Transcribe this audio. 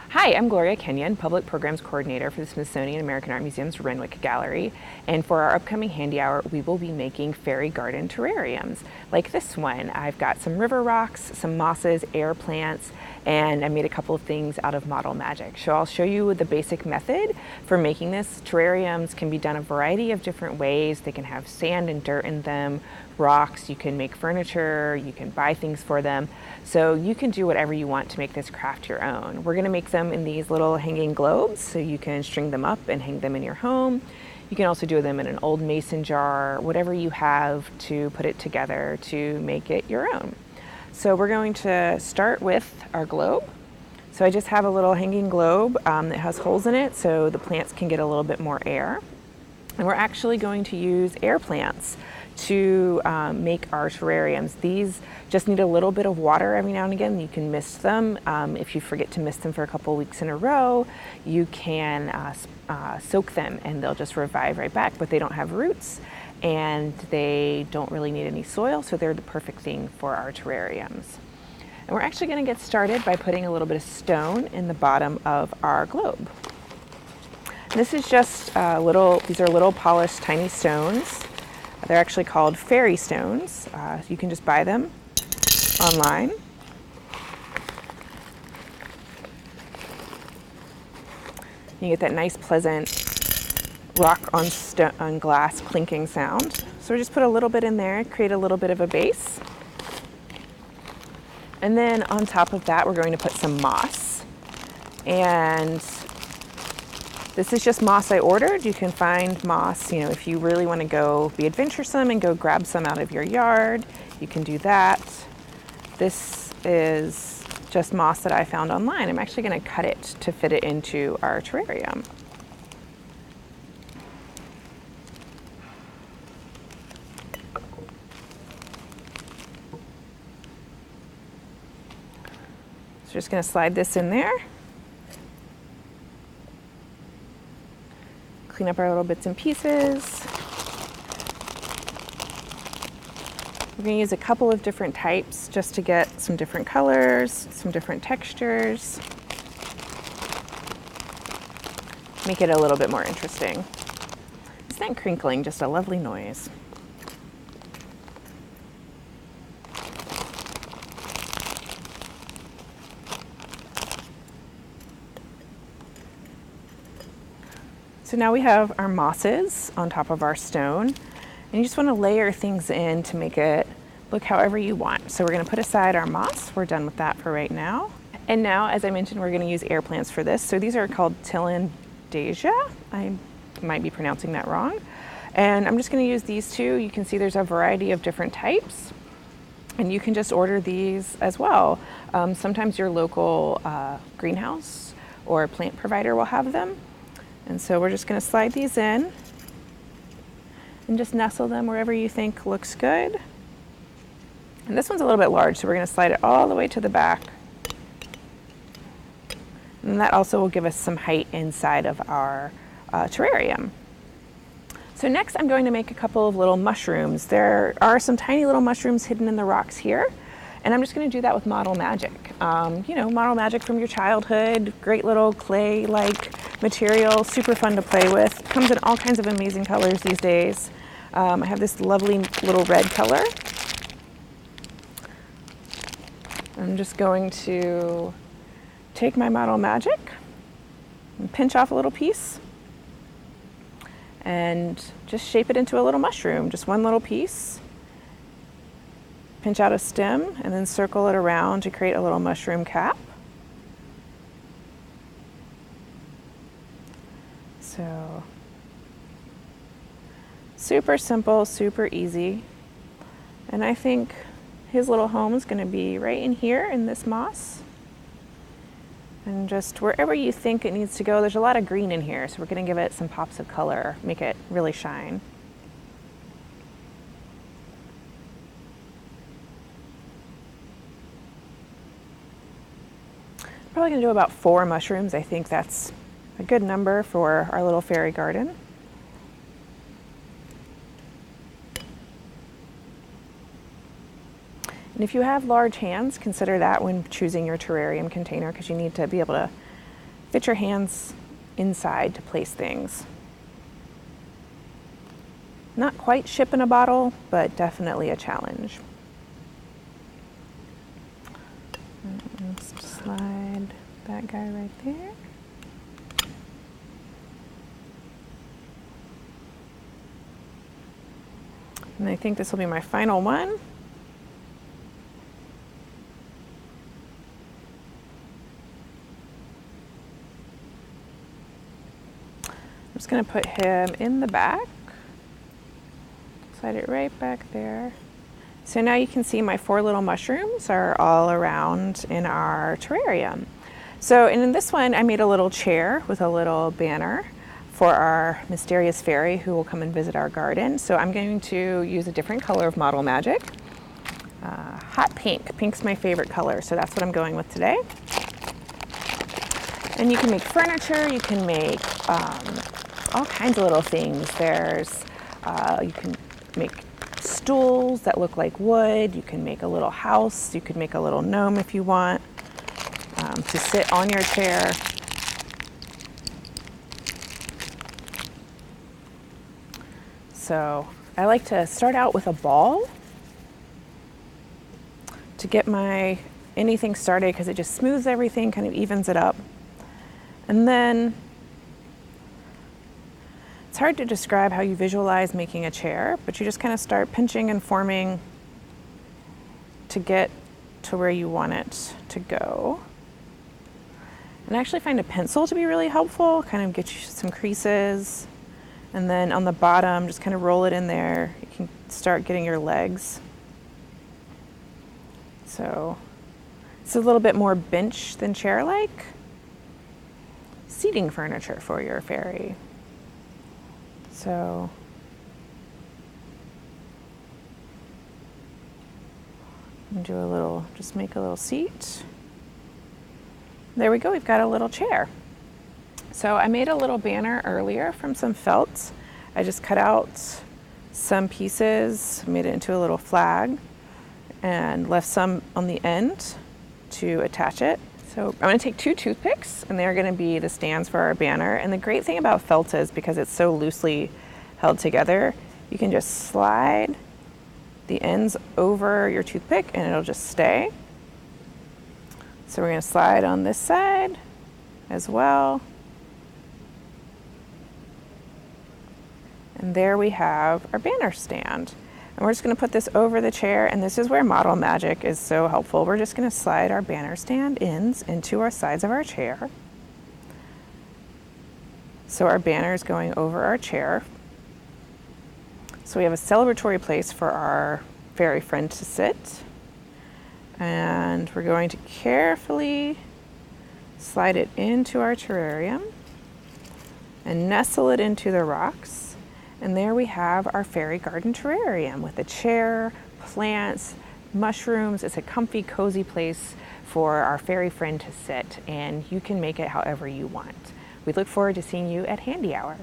Hi, I'm Gloria Kenyon, Public Programs Coordinator for the Smithsonian American Art Museum's Renwick Gallery. And for our upcoming Handi Hour, we will be making fairy garden terrariums. Like this one, I've got some river rocks, some mosses, air plants, and I made a couple of things out of model magic. So I'll show you the basic method for making this. Terrariums can be done a variety of different ways. They can have sand and dirt in them, rocks, you can make furniture, you can buy things for them. So you can do whatever you want to make this craft your own. We're going to make them in these little hanging globes, so you can string them up and hang them in your home. You can also do them in an old mason jar, whatever you have to put it together to make it your own. So we're going to start with our globe. So I just have a little hanging globe that has holes in it so the plants can get a little bit more air. And we're actually going to use air plants to make our terrariums. These just need a little bit of water every now and again. You can mist them. If you forget to mist them for a couple of weeks in a row, you can soak them and they'll just revive right back, but they don't have roots and they don't really need any soil, so they're the perfect thing for our terrariums. And we're actually going to get started by putting a little bit of stone in the bottom of our globe. This is just these are little polished tiny stones. They're actually called fairy stones. You can just buy them online. You get that nice pleasant rock on glass clinking sound. So we just put a little bit in there, create a little bit of a base. And then on top of that, we're going to put some moss. And this is just moss I ordered. You can find moss, if you really want to go be adventuresome and go grab some out of your yard, you can do that. This is just moss that I found online. I'm actually going to cut it to fit it into our terrarium. So just going to slide this in there. Clean up our little bits and pieces. We're going to use a couple of different types just to get some different colors, some different textures. Make it a little bit more interesting. It's not crinkling, just a lovely noise. So now we have our mosses on top of our stone, and you just want to layer things in to make it look however you want. So we're going to put aside our moss. We're done with that for right now. And now, as I mentioned, we're going to use air plants for this. So these are called Tilandasia. I might be pronouncing that wrong. And I'm just going to use these two. You can see there's a variety of different types, and you can just order these as well. Sometimes your local greenhouse or plant provider will have them. And so we're just going to slide these in and just nestle them wherever you think looks good. And this one's a little bit large, so we're going to slide it all the way to the back. And that also will give us some height inside of our terrarium. So next I'm going to make a couple of little mushrooms. There are some tiny little mushrooms hidden in the rocks here. And I'm just going to do that with model magic. Model magic from your childhood, great little clay-like material, super fun to play with. Comes in all kinds of amazing colors these days. I have this lovely little red color. I'm just going to take my model magic and pinch off a little piece and just shape it into a little mushroom, just one little piece. Pinch out a stem and then circle it around to create a little mushroom cap. So, super simple, super easy. And I think his little home is going to be right in here in this moss. And just wherever you think it needs to go. There's a lot of green in here, so we're going to give it some pops of color, make it really shine. Probably going to do about 4 mushrooms. I think that's a good number for our little fairy garden. And if you have large hands, consider that when choosing your terrarium container, because you need to be able to fit your hands inside to place things. Not quite ship in a bottle, but definitely a challenge. Let's slide that guy right there. And I think this will be my final one. I'm just going to put him in the back. Slide it right back there. So now you can see my 4 little mushrooms are all around in our terrarium. So and in this one, I made a little chair with a little banner for our mysterious fairy who will come and visit our garden. So I'm going to use a different color of Model Magic. Hot pink. Pink's my favorite color, so that's what I'm going with today. And you can make furniture, you can make all kinds of little things. You can make stools that look like wood. You can make a little house. You could make a little gnome if you want to sit on your chair. So I like to start out with a ball to get my anything started because it just smooths everything, kind of evens it up. And then it's hard to describe how you visualize making a chair, but you just kind of start pinching and forming to get to where you want it to go. And I actually find a pencil to be really helpful, kind of get you some creases. And then on the bottom, just kind of roll it in there. You can start getting your legs. So it's a little bit more bench than chair-like. Seating furniture for your fairy. So do a little, just make a little seat. There we go, we've got a little chair. So I made a little banner earlier from some felt. I just cut out some pieces, made it into a little flag, and left some on the end to attach it. So I'm going to take 2 toothpicks, and they're going to be the stands for our banner. And the great thing about felt is because it's so loosely held together, you can just slide the ends over your toothpick and it'll just stay. So we're going to slide on this side as well. And there we have our banner stand. And we're just going to put this over the chair, and this is where Model Magic is so helpful. We're just going to slide our banner stand ends into our sides of our chair. So our banner is going over our chair. So we have a celebratory place for our fairy friend to sit. And we're going to carefully slide it into our terrarium and nestle it into the rocks. And there we have our fairy garden terrarium with a chair, plants, mushrooms. It's a comfy, cozy place for our fairy friend to sit, and you can make it however you want. We look forward to seeing you at Handi Hour.